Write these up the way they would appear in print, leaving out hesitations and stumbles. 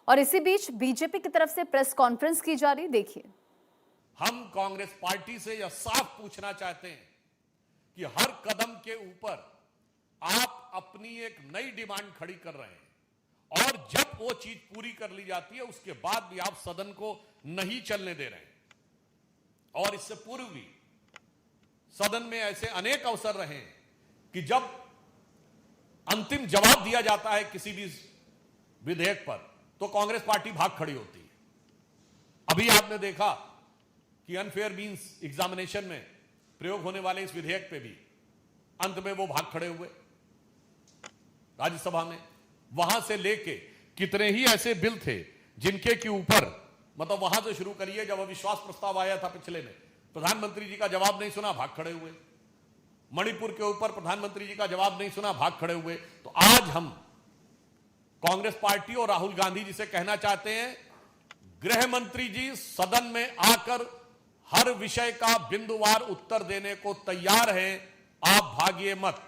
और इसी बीच बीजेपी की तरफ से प्रेस कॉन्फ्रेंस की जा रही, देखिए। हम कांग्रेस पार्टी से यह साफ पूछना चाहते हैं कि हर कदम के ऊपर आप अपनी एक नई डिमांड खड़ी कर रहे हैं और जब वो चीज पूरी कर ली जाती है उसके बाद भी आप सदन को नहीं चलने दे रहे हैं। और इससे पूर्व भी सदन में ऐसे अनेक अवसर रहे हैं कि जब अंतिम जवाब दिया जाता है किसी भी विधेयक पर तो कांग्रेस पार्टी भाग खड़ी होती है। अभी आपने देखा कि अनफेयर मींस एग्जामिनेशन में प्रयोग होने वाले इस विधेयक पे भी अंत में वो भाग खड़े हुए राज्यसभा में। वहां से लेके कितने ही ऐसे बिल थे जिनके के ऊपर मतलब वहां से शुरू करिए, जब अविश्वास प्रस्ताव आया था पिछले में, प्रधानमंत्री जी का जवाब नहीं सुना, भाग खड़े हुए। मणिपुर के ऊपर प्रधानमंत्री जी का जवाब नहीं सुना, भाग खड़े हुए। तो आज हम कांग्रेस पार्टी और राहुल गांधी जी से कहना चाहते हैं, गृह मंत्री जी सदन में आकर हर विषय का बिंदुवार उत्तर देने को तैयार हैं, आप भागिए मत।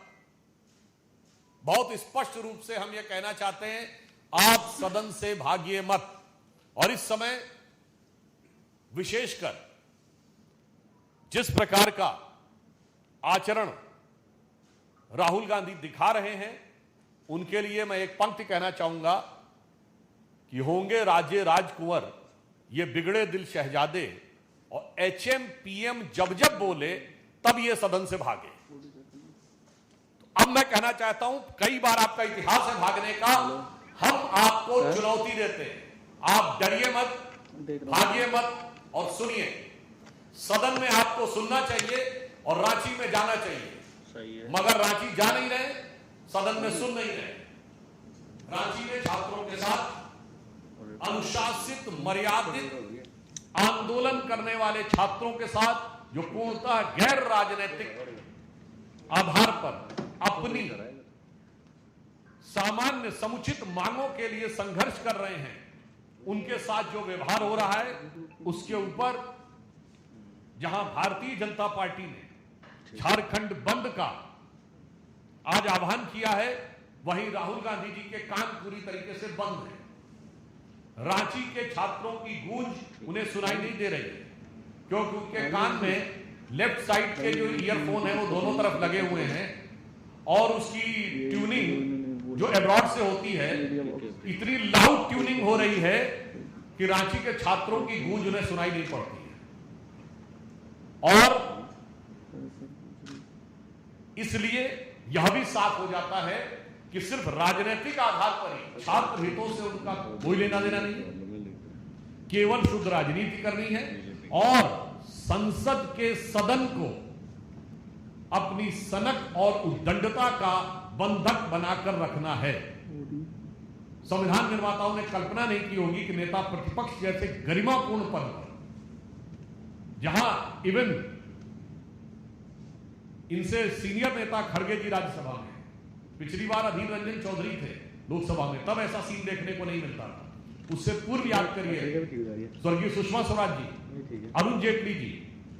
बहुत स्पष्ट रूप से हम यह कहना चाहते हैं, आप सदन से भागिए मत। और इस समय विशेषकर जिस प्रकार का आचरण राहुल गांधी दिखा रहे हैं, उनके लिए मैं एक पंक्ति कहना चाहूंगा कि होंगे राजे राजकुंवर ये बिगड़े दिल शहजादे, और एचएम पीएम जब जब बोले तब ये सदन से भागे। तो अब मैं कहना चाहता हूं, कई बार आपका इतिहास है भागने का, हम आपको चुनौती देते हैं, आप डरिए मत, भागिए मत और सुनिए। सदन में आपको सुनना चाहिए और रांची में जाना चाहिए, मगर रांची जा नहीं रहे, सदन में सुन नहीं रहे। रांची में छात्रों के साथ अनुशासित मर्यादित आंदोलन करने वाले छात्रों के साथ जो पूर्णतः गैर राजनीतिक आधार पर अपनी सामान्य समुचित मांगों के लिए संघर्ष कर रहे हैं, उनके साथ जो व्यवहार हो रहा है उसके ऊपर जहां भारतीय जनता पार्टी ने झारखंड बंद का आज आह्वान किया है, वहीं राहुल गांधी जी के कान पूरी तरीके से बंद है। रांची के छात्रों की गूंज उन्हें सुनाई नहीं दे रही है, क्योंकि उनके कान में लेफ्ट साइड के जो ईयरफोन है वो दोनों तरफ लगे हुए हैं और उसकी ट्यूनिंग जो एब्रॉड से होती है इतनी लाउड ट्यूनिंग हो रही है कि रांची के छात्रों की गूंज उन्हें सुनाई नहीं पड़ती है। और इसलिए यह भी साफ हो जाता है कि सिर्फ राजनीतिक आधार पर ही छात्र हितों से उनका कोई लेना देना नहीं है, केवल शुद्ध राजनीति करनी है और संसद के सदन को अपनी सनक और उद्दंडता का बंधक बनाकर रखना है। संविधान निर्माताओं ने कल्पना नहीं की होगी कि नेता प्रतिपक्ष जैसे गरिमापूर्ण पद पर, जहां इवन इनसे सीनियर नेता खड़गे जी राज्यसभा में, पिछली बार अधीर रंजन चौधरी थे लोकसभा में, तब ऐसा सीन देखने को नहीं मिलता था। उससे पूर्व याद करिए स्वर्गीय सुषमा स्वराज जी, अरुण जेटली जी,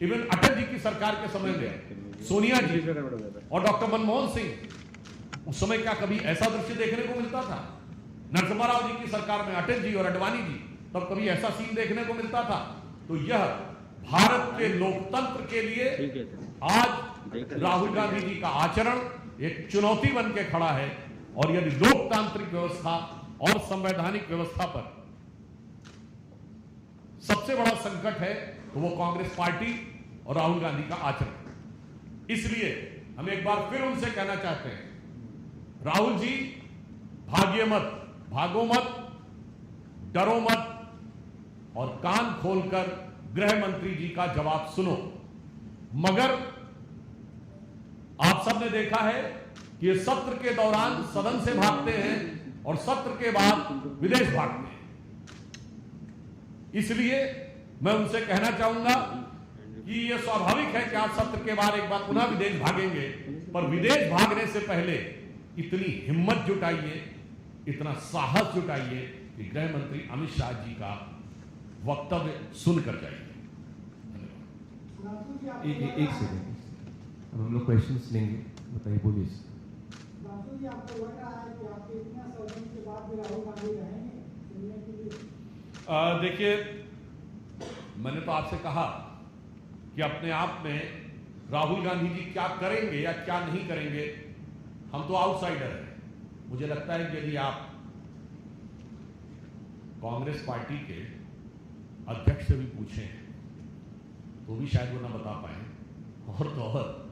इवन अटल जी की सरकार के समय में सोनिया जी और डॉक्टर मनमोहन सिंह, उस समय क्या कभी ऐसा दृश्य देखने को मिलता था? नरसिम्हा राव जी की सरकार में अटल जी और अडवाणी जी, तब कभी ऐसा सीन देखने को मिलता था? तो यह भारत के लोकतंत्र के लिए आज राहुल गांधी जी का आचरण एक चुनौती बन के खड़ा है। और यदि लोकतांत्रिक व्यवस्था और संवैधानिक व्यवस्था पर सबसे बड़ा संकट है तो वो कांग्रेस पार्टी और राहुल गांधी का आचरण। इसलिए हम एक बार फिर उनसे कहना चाहते हैं, राहुल जी भागिए मत, भागो मत, डरो मत और कान खोलकर गृह मंत्री जी का जवाब सुनो। मगर आप सबने देखा है कि ये सत्र के दौरान सदन से भागते हैं और सत्र के बाद विदेश भागते हैं। इसलिए मैं उनसे कहना चाहूंगा कि यह स्वाभाविक है कि आप सत्र के बाद एक बार पुनः विदेश भागेंगे, पर विदेश भागने से पहले इतनी हिम्मत जुटाइए, इतना साहस जुटाइए कि गृह मंत्री अमित शाह जी का वक्तव्य सुनकर जाइए। एक सेकंड, अब हम लोग क्वेश्चंस लेंगे, बताइए, बोलिए। आपको लग रहा है कि आपके इतना सदन के बाद भी राहुल गांधी रहेंगे? देखिए, मैंने तो आपसे कहा कि अपने आप में राहुल गांधी जी क्या करेंगे या क्या नहीं करेंगे, हम तो आउटसाइडर हैं। मुझे लगता है कि यदि आप कांग्रेस पार्टी के अध्यक्ष से भी पूछें तो भी शायद वो ना बता पाए, और तो और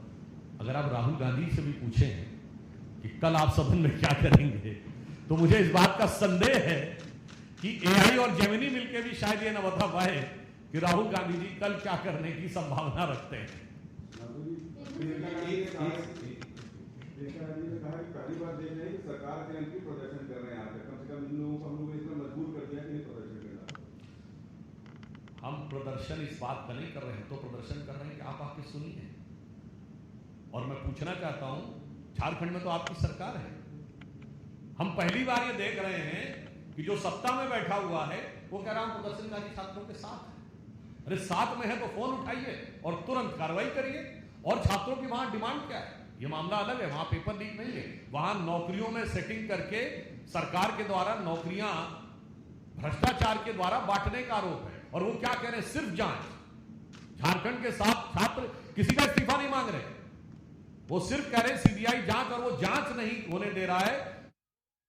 अगर आप राहुल गांधी से भी पूछें कि कल आप सदन में क्या करेंगे, तो मुझे इस बात का संदेह है कि एआई और जेमिनी मिलकर भी शायद ये न बता पाए कि राहुल गांधी जी कल क्या करने की संभावना रखते हैं। प्रियंका गांधी ने कहा कि पहली बार देख रहे हैं कि सरकार के एमपी प्रदर्शन कर रहे हैं यहाँ पे, कम से कम इन लोगों को हम लोगों ने इतना मजबूर कर दिया कि नहीं प्रदर्शन करना। हम प्रदर्शन इस बात का नहीं कर रहे हैं, तो प्रदर्शन कर रहे हैं कि आप आके सुनिए। और मैं पूछना चाहता हूं, झारखंड में तो आपकी सरकार है, हम पहली बार ये देख रहे हैं कि जो सत्ता में बैठा हुआ है वो कह रहा हूं प्रदर्शनकारी छात्रों के साथ है। अरे साथ में है तो फोन उठाइए और तुरंत कार्रवाई करिए। और छात्रों की वहां डिमांड क्या है, ये मामला अलग है, वहां पेपर लीक नहीं है, वहां नौकरियों में सेटिंग करके सरकार के द्वारा नौकरियां भ्रष्टाचार के द्वारा बांटने का आरोप है। और वो क्या कह रहे हैं, सिर्फ जांच। झारखंड के साथ छात्र किसी का इस्तीफा नहीं मांग रहे, वो सिर्फ कह रहे हैं सीबीआई जांच, और वो जांच नहीं होने दे रहा है